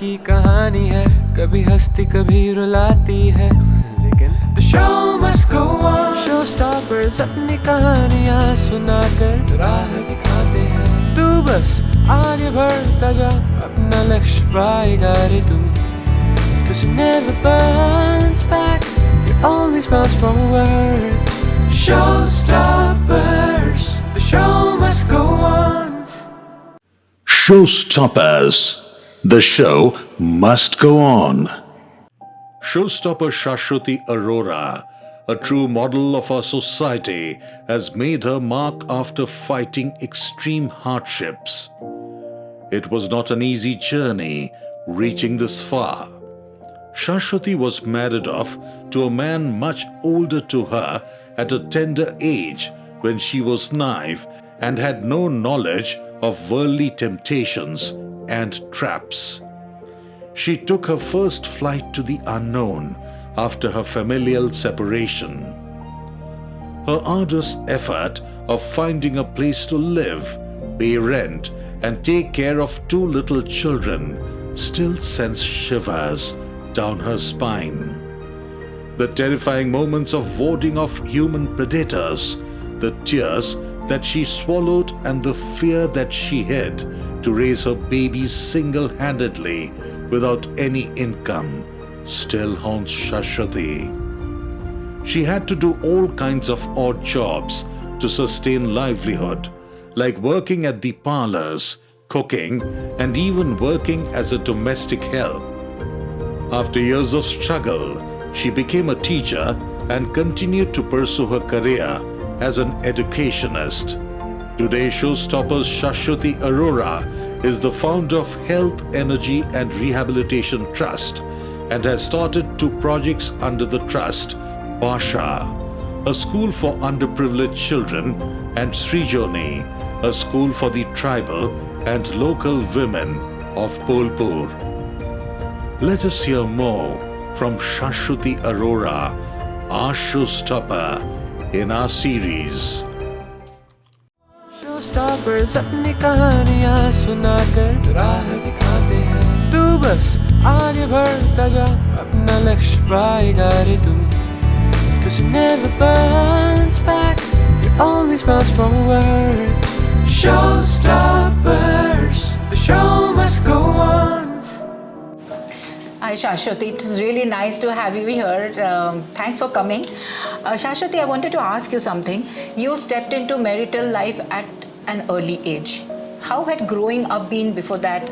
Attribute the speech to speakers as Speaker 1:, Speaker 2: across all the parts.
Speaker 1: की कहानी है, कभी हंसती कभी रुलाती है, लेकिन the show must go on. Showstoppers अपनी कहानियाँ सुनाकर राह दिखाते हैं. तू बस आगे बढ़ता जा, अपना लक्ष्य पाएगा रे तू. 'Cause you never bounce back, you always bounce forward. Showstoppers, the show must go on.
Speaker 2: Showstoppers, the show must go on. Showstopper Saswati Arora, a true model of our society, has made her mark after fighting extreme hardships. It was not an easy journey reaching this far. Saswati was married off to a man much older to her at a tender age when she was naive and had no knowledge of worldly temptations and traps. She took her first flight to the unknown after her familial separation. Her arduous effort of finding a place to live, pay rent, and take care of 2 little children still sends shivers down her spine. The terrifying moments of warding off human predators, the tears that she swallowed and the fear that she hid to raise her babies single-handedly without any income still haunts Saswati. She had to do all kinds of odd jobs to sustain livelihood, like working at the parlours, cooking, and even working as a domestic help. After years of struggle, she became a teacher and continued to pursue her career as an educationist. Today, Showstopper Saswati Arora is the founder of Health, Energy and Rehabilitation Trust and has started 2 projects under the trust, Basha, a school for underprivileged children, and Srijoni, a school for the tribal and local women of Polpur. Let us hear more from Saswati Arora, our showstopper in our series.
Speaker 1: Showstoppers अपनी कहानियाँ सुनाकर राह दिखाते हैं. तू बस आगे बढ़ता जा, अपना लक्ष्य पाएगा रे तू. 'Cause you never bounce back, you always bounce forward. Showstoppers, the show must go on.
Speaker 3: Hi Saswati, it's really nice to have you here. Thanks for coming. Saswati, I wanted to ask you something. You stepped into marital life at an early age. How had growing up been before that?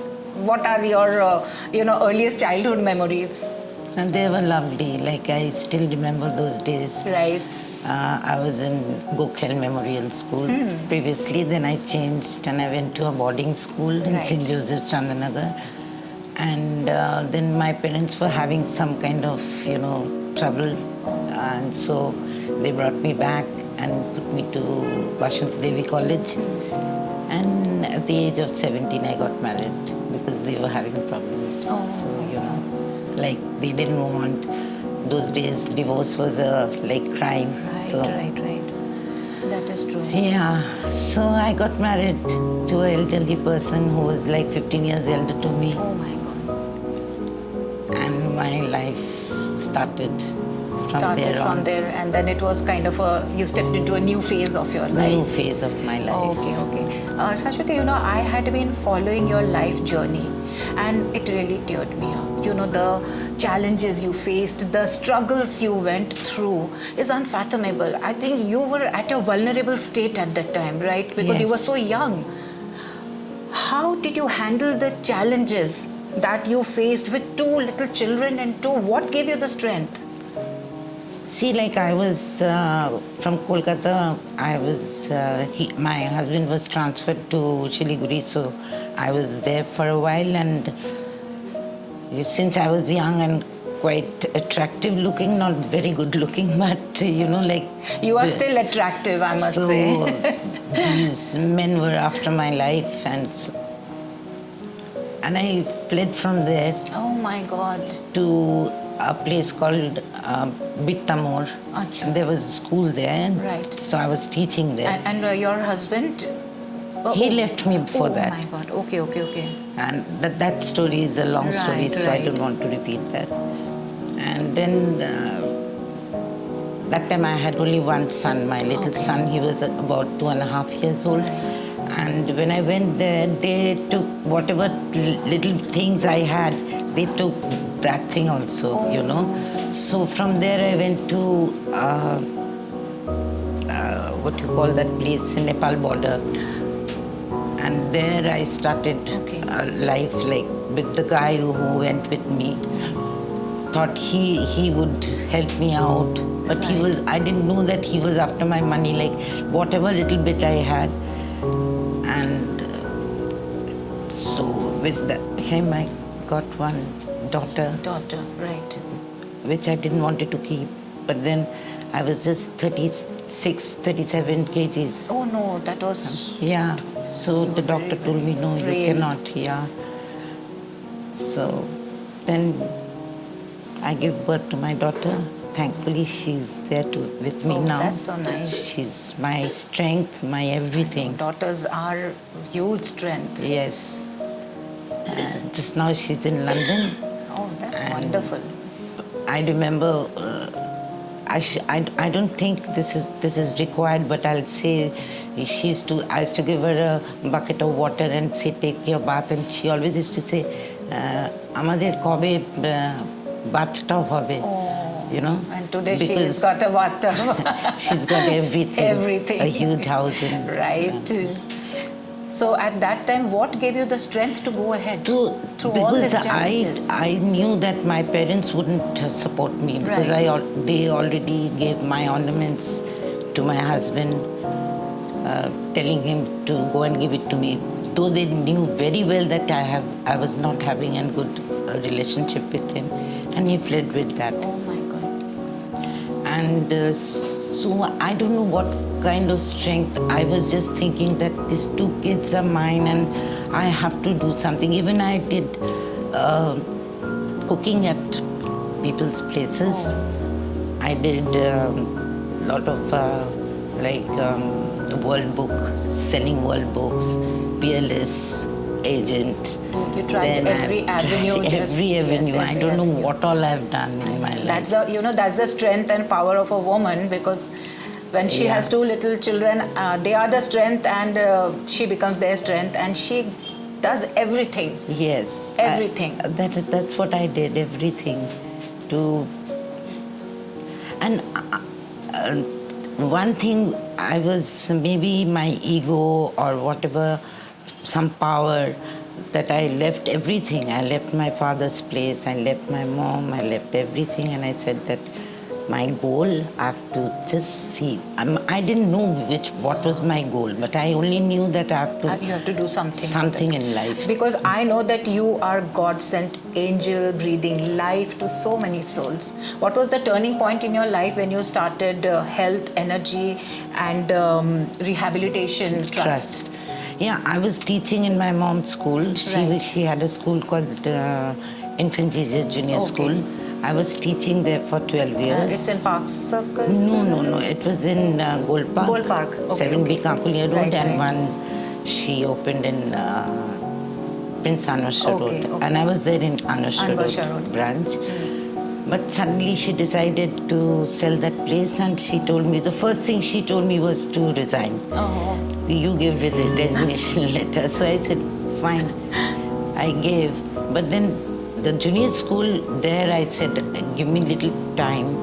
Speaker 3: What are your earliest childhood memories?
Speaker 4: And they were lovely. Like I still remember those days.
Speaker 3: Right.
Speaker 4: I was in Gokhel Memorial School previously. Then I changed and I went to a boarding school in St. Joseph, Chandanagar. And then my parents were having some kind of, trouble. And so they brought me back and put me to Vashanti Devi College. And at the age of 17, I got married because they were having problems.
Speaker 3: Oh.
Speaker 4: So, like they didn't want, those days divorce was a crime.
Speaker 3: Right. That is true.
Speaker 4: Yeah, so I got married to an elderly person who was like 15 years elder to me.
Speaker 3: Oh my God.
Speaker 4: And my life started from there.
Speaker 3: And then it was kind of you stepped into a new phase of your life.
Speaker 4: New phase of my life.
Speaker 3: Okay. Saswati, I had been following your life journey and it really teared me up. The challenges you faced, the struggles you went through is unfathomable. I think you were at a vulnerable state at that time, right? Because you were so young. How did you handle the challenges that you faced with 2 little children and what gave you the strength?
Speaker 4: See, like I was from Kolkata, my husband was transferred to Siliguri, so I was there for a while, and since I was young and quite attractive looking, not very good looking, but
Speaker 3: You are still attractive, I must say.
Speaker 4: These men were after my life, and I fled from there.
Speaker 3: Oh my God.
Speaker 4: To a place called Bittamor.
Speaker 3: Achha.
Speaker 4: There was a school there.
Speaker 3: Right.
Speaker 4: So I was teaching there.
Speaker 3: And your husband?
Speaker 4: He left me before that.
Speaker 3: Oh my God. Okay.
Speaker 4: And that story is a long story, so I don't want to repeat that. And then that time I had only one son, my little son. He was about 2.5 years old. And when I went there, they took whatever little things I had, they took that thing also, you know. So from there I went to, what you call that place, Nepal border. And there I started life like with the guy who went with me. Thought he would help me out, but I didn't know that he was after my money, like whatever little bit I had. And so with him I got one daughter,
Speaker 3: Right.
Speaker 4: which I didn't want to keep. But then I was just 36, 37 kgs.
Speaker 3: Oh no, that was...
Speaker 4: Yeah. So the doctor told me, no, you cannot. Yeah. So then I gave birth to my daughter. Thankfully, she's there with me now.
Speaker 3: That's so nice.
Speaker 4: She's my strength, my everything.
Speaker 3: Daughters are huge strength.
Speaker 4: Yes. Just now she's in London.
Speaker 3: Oh, that's wonderful.
Speaker 4: I remember, I don't think this is required, but I'll say I used to give her a bucket of water and say, take your bath. And she always used to say, Amader kobe bathtub hobe. You know?
Speaker 3: And today she's got a bathtub.
Speaker 4: She's got everything.
Speaker 3: Everything.
Speaker 4: A huge house.
Speaker 3: Right. So at that time, what gave you the strength to go ahead through all these challenges?
Speaker 4: I knew that my parents wouldn't support me because they already gave my ornaments to my husband, telling him to go and give it to me. Though they knew very well that I was not having a good relationship with him, and he fled with that.
Speaker 3: Oh my God.
Speaker 4: And so I don't know what kind of strength. I was just thinking that these 2 kids are mine and I have to do something. Even I did cooking at people's places. I did a lot of world book, selling world books, peerless agent.
Speaker 3: You tried every avenue.
Speaker 4: Every avenue. I don't know what all I've done in my life.
Speaker 3: That's the strength and power of a woman, because when she has 2 little children, they are the strength, and she becomes their strength, and she does everything.
Speaker 4: Yes.
Speaker 3: Everything.
Speaker 4: That's what I did, everything. And one thing, I was maybe my ego or whatever, some power, that I left everything. I left my father's place, I left my mom, I left everything, and I said that my goal, I have to just see. I didn't know what was my goal, but I only knew that
Speaker 3: you have to do
Speaker 4: something in life.
Speaker 3: Because I know that you are God-sent angel, breathing life to so many souls. What was the turning point in your life when you started health, energy, and rehabilitation trust?
Speaker 4: Yeah, I was teaching in my mom's school. She had a school called Infant Jesus Junior School. I was teaching there for 12 years.
Speaker 3: It's in Park Circus?
Speaker 4: No. It was in Gold Park.
Speaker 3: Gold Park.
Speaker 4: 7B Kankulia Road, and one she opened in Prince Anwar Road. And I was there in Anwar Road branch. But suddenly she decided to sell that place, and she told me, the first thing she told me was to resign. You give resignation letter. So I said, fine. I gave. But then the junior school, there I said, give me little time,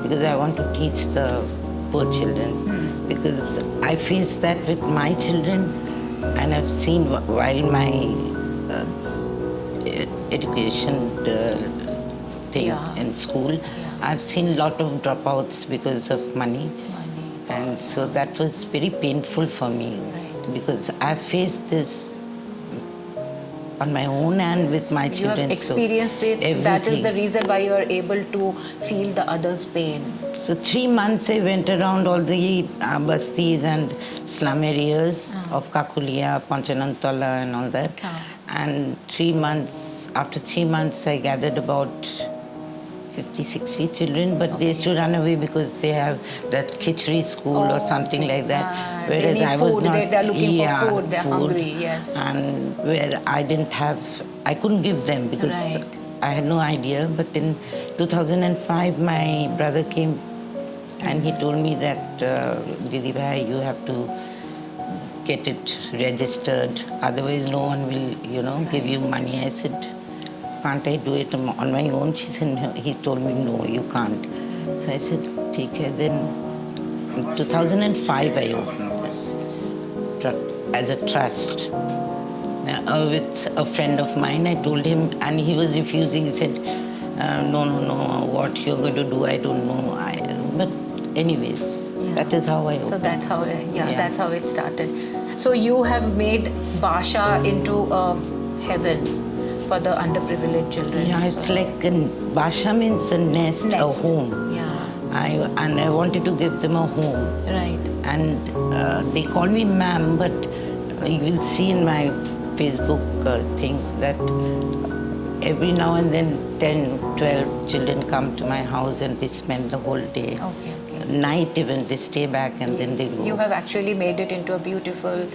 Speaker 4: because I want to teach the poor children. Because I faced that with my children, and I've seen while my education thing in school, I've seen a lot of dropouts because of money. And so that was very painful for me, because I faced this on my own and with my children.
Speaker 3: You have experienced it.
Speaker 4: Everything.
Speaker 3: That is the reason why you are able to feel the other's pain.
Speaker 4: So 3 months I went around all the bastis and slum areas of Kakulia, Panchanantala and all that. And after 3 months I gathered about 50, 60 children, but they used to run away because they have that khichdi school or something like that, Whereas
Speaker 3: they need
Speaker 4: I was
Speaker 3: food,
Speaker 4: not,
Speaker 3: they're looking
Speaker 4: yeah,
Speaker 3: for food, they're hungry, yes.
Speaker 4: And where I couldn't give them because
Speaker 3: Right.
Speaker 4: I had no idea. But in 2005, my brother came and he told me that, Didi Bhai, you have to get it registered, otherwise no one will, give you money. I said, can't I do it on my own? She said, no. He told me, no, you can't. So I said, ठीक है. Then in 2005, I opened this as a trust. With a friend of mine, I told him, and he was refusing. He said, no, what you're going to do, I don't know. But anyways, that is how I opened.
Speaker 3: So that's how,
Speaker 4: Yeah.
Speaker 3: that's how it started. So you have made Basha into a heaven for the underprivileged children.
Speaker 4: Yeah, it's like Basha means a nest, a home.
Speaker 3: Yeah.
Speaker 4: I wanted to give them a home.
Speaker 3: Right.
Speaker 4: And they call me ma'am, but you will see in my Facebook thing that every now and then 10, 12 children come to my house and they spend the whole day.
Speaker 3: Okay.
Speaker 4: Night even, they stay back and then they go.
Speaker 3: You have actually made it into a beautiful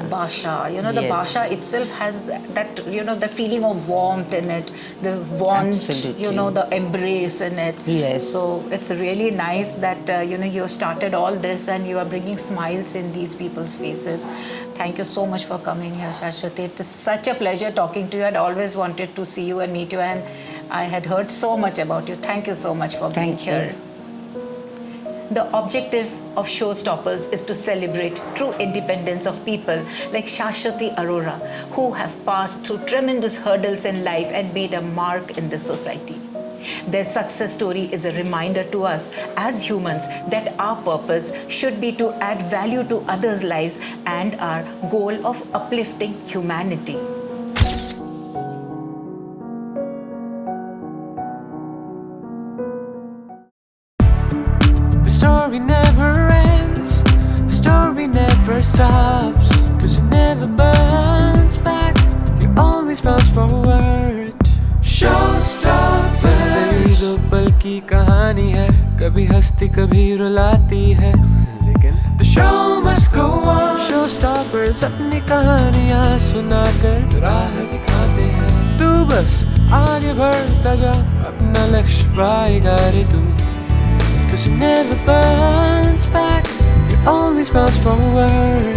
Speaker 3: Basha. The
Speaker 4: Yes.
Speaker 3: Basha itself has that, the feeling of warmth in it, the warmth,
Speaker 4: Absolutely.
Speaker 3: the embrace in it.
Speaker 4: Yes.
Speaker 3: So it's really nice that, you started all this and you are bringing smiles in these people's faces. Thank you so much for coming here, Shashwati. It is such a pleasure talking to you. I'd always wanted to see you and meet you, and I had heard so much about you. Thank you so much for being here. The objective of Showstoppers is to celebrate true independence of people like Saswati Arora, who have passed through tremendous hurdles in life and made a mark in this society. Their success story is a reminder to us as humans that our purpose should be to add value to others' lives and our goal of uplifting humanity.
Speaker 1: The story never ends, the story never stops, 'cause it never burns back, it always bounce forward. Showstopper, जिंदगी दो पल की कहानी है, कभी हंसती कभी रुलाती है, लेकिन the show must go on. Showstoppers अपनी कहानियाँ सुनाकर राह दिखाते हैं. तू बस आगे बढ़ता जा, अपना लक्ष्य पाएगा रे तू. 'Cause it never burns back, it always bounce forward.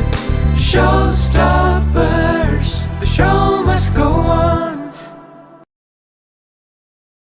Speaker 1: Show